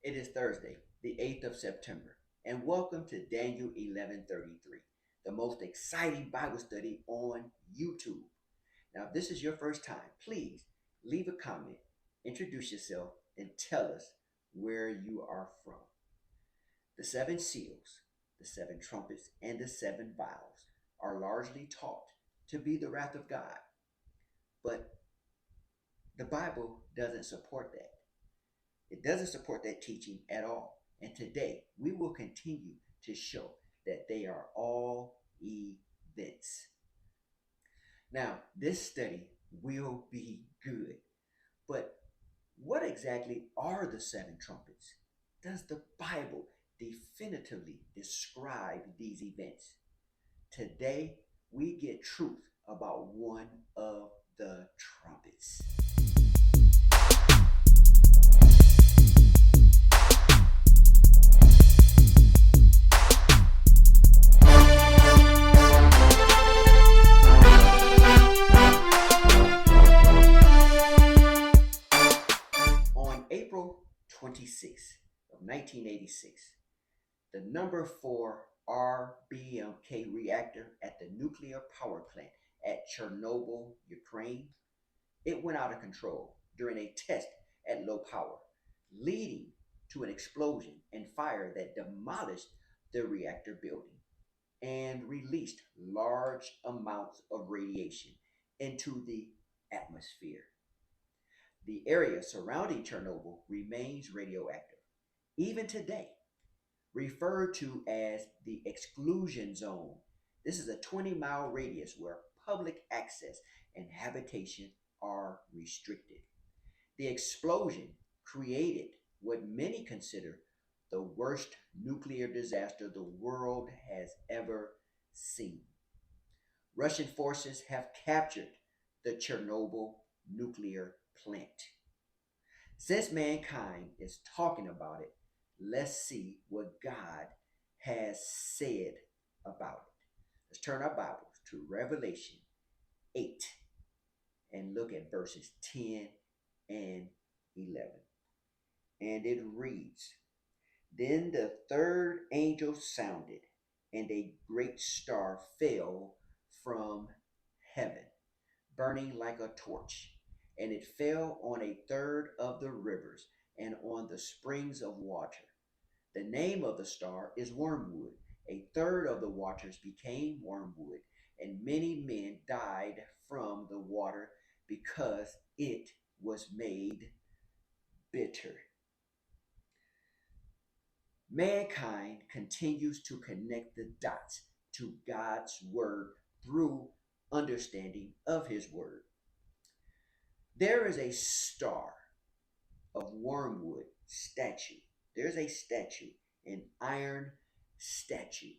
It is Thursday, the 8th of September, and welcome to Daniel 11:33, the most exciting Bible study on YouTube. Now, if this is your first time, please leave a comment, introduce yourself, and tell us where you are from. The seven seals, the seven trumpets, and the seven vials are largely taught to be the wrath of God, but the Bible doesn't support that. It doesn't support that teaching at all. And today we will continue to show that they are all events. Now, this study will be good. But what exactly are the seven trumpets? Does the Bible definitively describe these events? Today we get truth about one of the trumpets. On April 26th of 1986, the number 4 RBMK reactor at the nuclear power plant at Chernobyl, Ukraine, it went out of control during a test at low power, leading to an explosion and fire that demolished the reactor building and released large amounts of radiation into the atmosphere. The area surrounding Chernobyl remains radioactive, even today, referred to as the exclusion zone. This is a 20-mile radius where public access and habitation are restricted. The explosion created what many consider the worst nuclear disaster the world has ever seen. Russian forces have captured the Chernobyl nuclear plant. Since mankind is talking about it, let's see what God has said about it. Let's turn our Bibles to Revelation 8 and look at verses 10 and 11. And it reads, Then the third angel sounded, and a great star fell from heaven, burning like a torch, and it fell on a third of the rivers and on the springs of water. The name of the star is wormwood. A third of the waters became wormwood, and many men died from the water because it was made bitter. Mankind continues to connect the dots to God's word through understanding of his word. There is a star of wormwood statue. There's a statue, an iron statue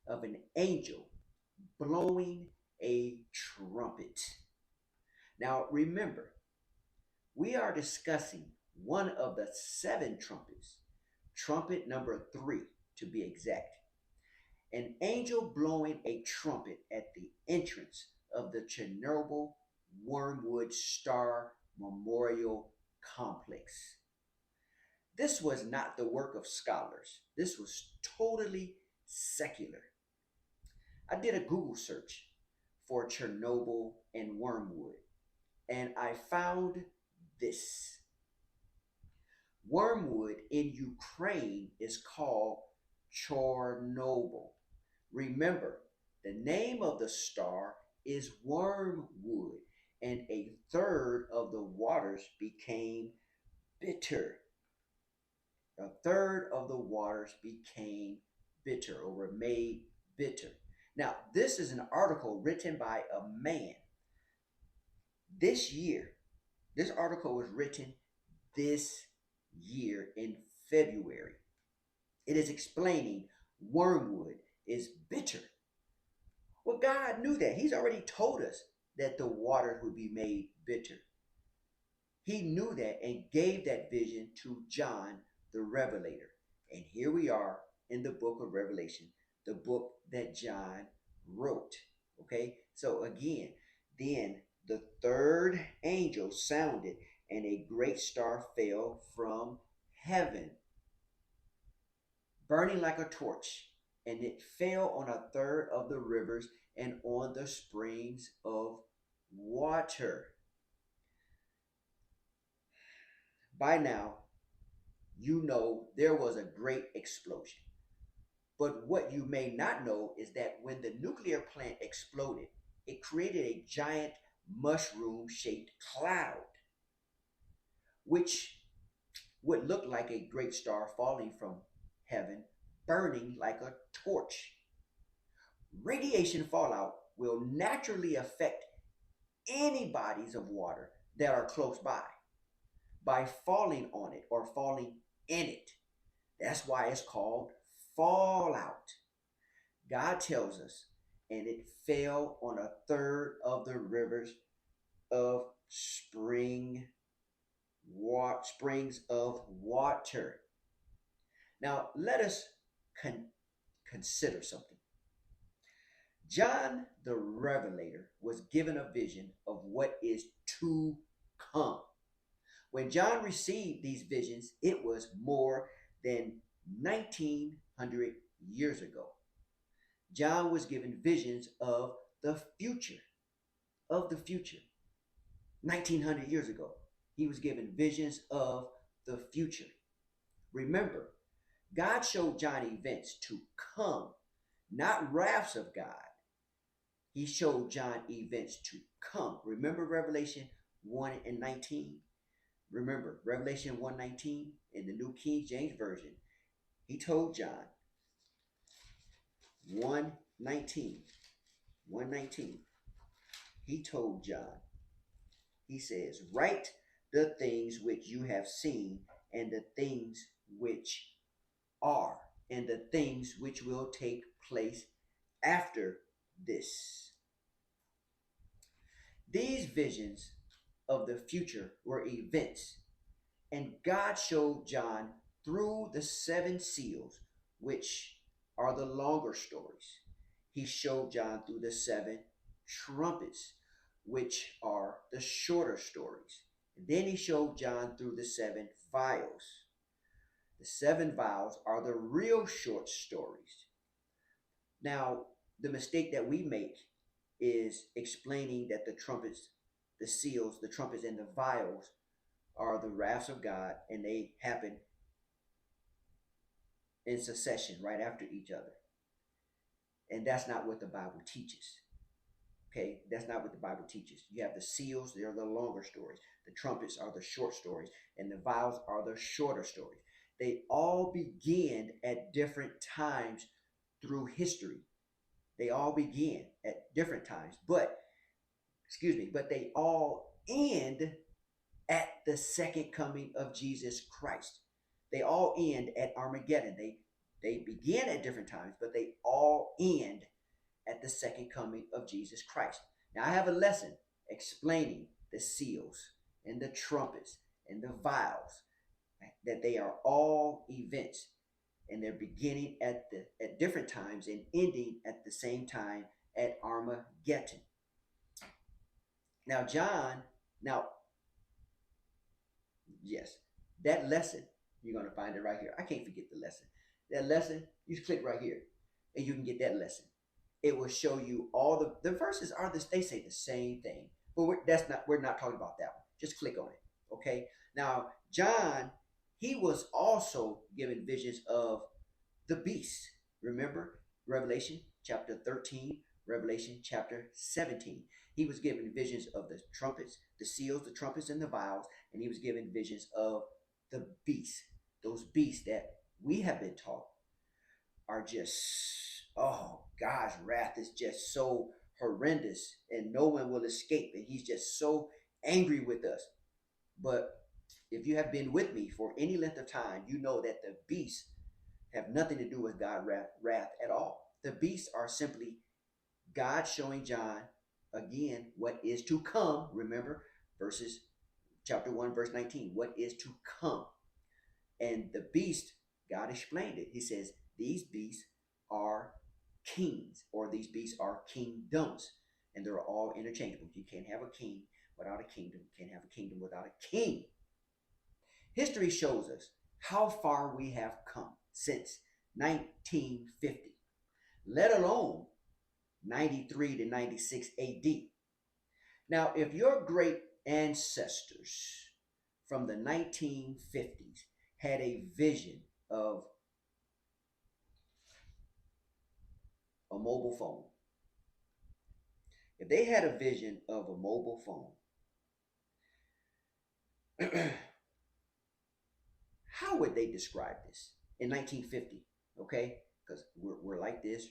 of an angel blowing a trumpet. Now remember, we are discussing one of the seven trumpets, trumpet number 3 to be exact. An angel blowing a trumpet at the entrance of the Chernobyl Wormwood Star Memorial Complex. This was not the work of scholars. This was totally secular. I did a Google search for Chernobyl and wormwood, and I found this. Wormwood in Ukraine is called Chernobyl. Remember, the name of the star is wormwood, and a third of the waters became bitter. A third of the waters became bitter or were made bitter. Now, this is an article written by a man this year. This article was written this year in February. It is explaining wormwood is bitter. Well, God knew that. He's already told us that the waters would be made bitter. He knew that and gave that vision to John the Revelator. And here we are in the book of Revelation, the book that John wrote. Okay, so again, then the third angel sounded, and a great star fell from heaven. burning like a torch, and it fell on a third of the rivers and on the springs of water. By now, you know there was a great explosion. But what you may not know is that when the nuclear plant exploded, it created a giant mushroom shaped cloud, which would look like a great star falling from heaven, burning like a torch. Radiation fallout will naturally affect any bodies of water that are close by falling on it or falling in it. That's why it's called fallout. God tells us, and it fell on a third of the rivers of springs of water. Now let us consider something. John the Revelator was given a vision of what is to come. When John received these visions, it was more than 1900 years ago. John was given visions of the future. 1900 years ago, he was given visions of the future. Remember, God showed John events to come, not wraths of God. He showed John events to come. Remember Revelation 1 and 19? Remember Revelation 1:19 in the New King James Version. He told John 1:19. 1:19. He told John, he says, write the things which you have seen, and the things which are, and the things which will take place after this. These visions of the future were events, and God showed John through the seven seals, which are the longer stories. He showed John through the seven trumpets, which are the shorter stories. And then he showed John through the seven vials. The seven vials are the real short stories. Now, the mistake that we make is explaining that the trumpets, the seals, the trumpets, and the vials are the wraths of God, and they happen in succession right after each other. And that's not what the Bible teaches. Okay, that's not what the Bible teaches. You have the seals, they're the longer stories. The trumpets are the short stories, and the vials are the shorter stories. They all begin at different times through history. They all begin at different times, but they all end at the second coming of Jesus Christ. They all end at Armageddon. They begin at different times, but they all end at the second coming of Jesus Christ. Now I have a lesson explaining the seals and the trumpets and the vials, right? That they are all events, and they're beginning at different times and ending at the same time at Armageddon. Now yes, that lesson, you're going to find it right here. I can't forget the lesson. That lesson, you just click right here and you can get that lesson. It will show you all the verses are this, they say the same thing, but we're not talking about that one. Just click on it. Okay. Now, John, he was also given visions of the beast. Remember Revelation chapter 13, Revelation chapter 17. He was given visions of the trumpets, the seals, the trumpets, and the vials, and he was given visions of the beast. Those beasts that we have been taught are just, oh, God's wrath is just so horrendous, and no one will escape, and he's just so angry with us. But if you have been with me for any length of time, you know that the beasts have nothing to do with God's wrath at all. The beasts are simply God showing John again what is to come. Remember verses chapter 1 verse 19, what is to come. And the beast, God explained it. He says these beasts are kings, or these beasts are kingdoms, and they're all interchangeable. You can't have a king without a kingdom. You can't have a kingdom without a king. History shows us how far we have come since 1950, let alone 93 to 96 AD. Now, if your great ancestors from the 1950s had a vision of a mobile phone, if they had a vision of a mobile phone, how would they describe this in 1950? Okay, because we're like this,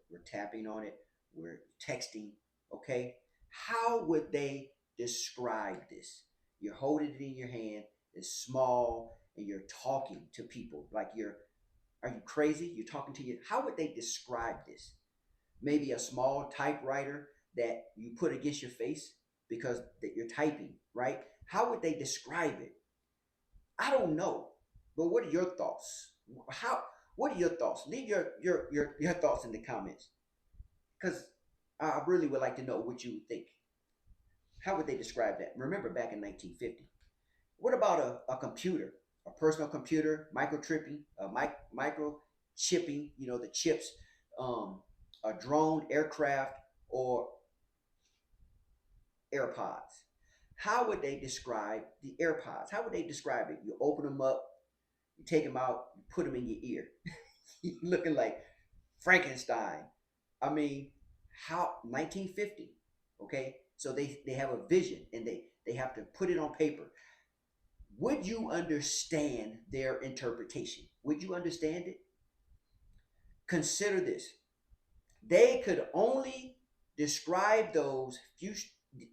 we're tapping on it, we're texting. Okay, how would they describe this? You're holding it in your hand, it's small, and you're talking to people like you're. Are you crazy? You're talking to you. How would they describe this? Maybe a small typewriter that you put against your face because that you're typing, right? How would they describe it? I don't know. But what are your thoughts? How what are your thoughts? Leave your thoughts in the comments. Because I really would like to know what you think. How would they describe that? Remember back in 1950. What about a computer? A personal computer, microchipping, microchipping, the chips, um, a drone, aircraft, or AirPods. How would they describe the AirPods? How would they describe it? You open them up, you take them out, you put them in your ear. You're looking like Frankenstein. I mean, how 1950, okay? So they have a vision and they have to put it on paper. Would you understand their interpretation? Would you understand it? Consider this. They could only describe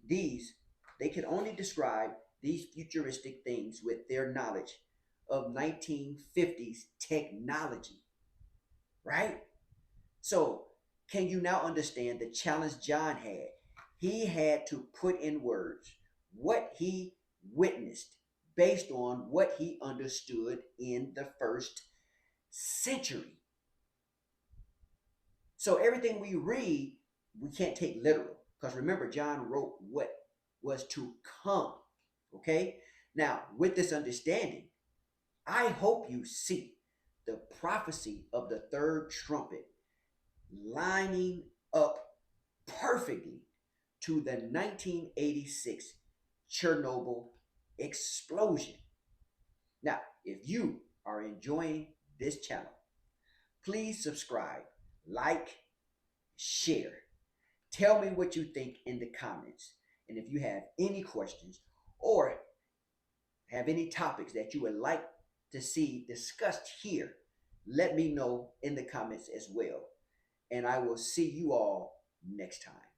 these they could only describe these futuristic things with their knowledge of 1950s technology, right? So, can you now understand the challenge John had? He had to put in words what he witnessed based on what he understood in the first century. So everything we read, we can't take literal because remember, John wrote what was to come. Okay? Now, with this understanding, I hope you see the prophecy of the third trumpet lining up perfectly to the 1986 Chernobyl explosion. Now, if you are enjoying this channel, please subscribe, like, share. Tell me what you think in the comments. And if you have any questions or have any topics that you would like to see discussed here, let me know in the comments as well. And I will see you all next time.